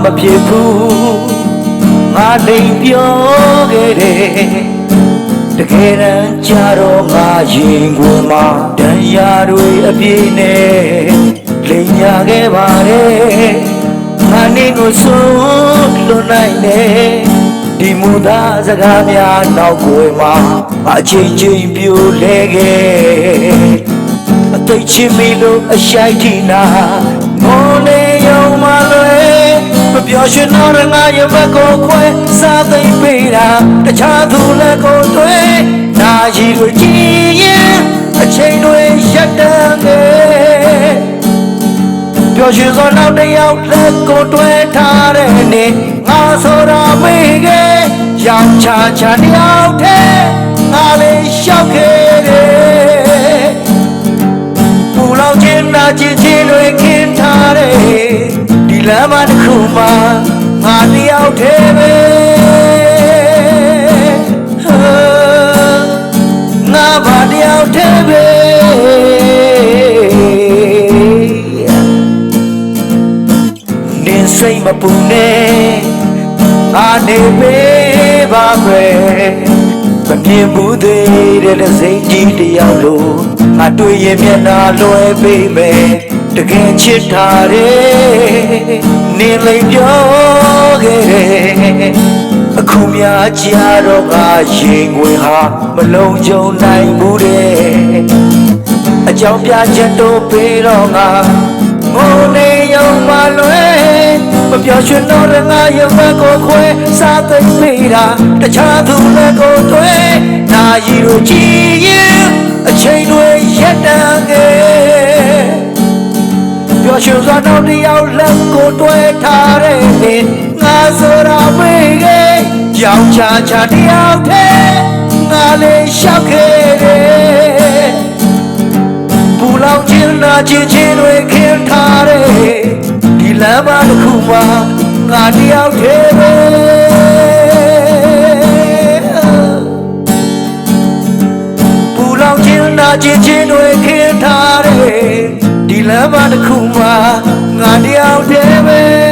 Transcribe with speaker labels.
Speaker 1: မဖြစ်ဘူးငါလိမ်ပြောခဲ့တယ်တကယ်တမ်းကြတော့ငါရင်ကိုမှတန်ရာတွေအပြည့်နဲ့လိမ်ညာခဲ့ပါတယ်ငါနေကိုဆုံးလွန်နိုင်တယ်ဒီမူသားစကားများနောက်ကိုမှအချိန်ချင်းပြိုလဲခဲ့အသိချင်ပြီလို့အရှိုက်ထိနာမော်နေရုံမှလွယ်မပြောရှင်တော့ငါရဲ့ဘက်ကိုခွဲစားသိမ့်ပေးတာတခြားသူလည်းကိုတွေ့နာရီကိုကြည့်ရင်အချိန်တွေရက်တန်းခဲ့ပြောရှင်သောနောက်တစ်ယောက်လက်ကိုတွေ့ထားတဲ့နေ့ငါဆိုတာမေးခဲ့ရောင်ချာချာတစ်ယောက်တည်းငါလေးရှောက်ခဲ့တယ်ပူလောင်ခြင်းနာကျင်ခြင်းတွေခင်းထားတဲ့ဒီလမ်းမတစ်ခုမှာငါတစ်ယောက်တည်းပဲငါဘာတစ်ယောက်တည်းပဲစိတ်မပူနဲ့ငါနေပေးပါခွဲမမြင်ဘူးသေးတဲ့စိတ်ကြီးတယောက်လိုငါတွေ့ရင်မျက်နှာလွှဲပေးမယ်တကယ်ချစ်ထားတယ်နေလိမ်ပြောခဲ့တယ်အခုများကြတော့ငါရင်ဝင်ဟာမလုံးကြုံနိုင်ဘူးတဲ့အကြောင်းပြချက်တော့ပေးတော့ငါငိုနေရုံမှလွယ်မပြောရှင်တော့ငါရဲ့ဘက်ကိုခွဲစားသိမ့်ပေးတာတခြားသူလည်းကိုတွေ့နာရီကိုကြည့်ရင်အချိန်တွေရက်တန်းခဲ့ပြောရှင်စွာတော့တယောက်လက်ကိုတွေ့ထားတဲ့နေ့ငါဆိုတာမေးခဲ့ကြောင်ချာချာတယောက်တည်းငါလေးရှောက်ခဲ့တယ်ပူလောင်ခြင်းနာကျင်ခြင်းတွေခင်းထားတဲ့ဒီလမ်းမတစ်ခုမှာငါတယောက်တည်းပဲပူလောင်ခြင်းနာကျင်ခြင်းတွေခင်းထားတဲ့ဒီလမ်းမတစ်ခုမှာငါတယောက်တည်းပဲ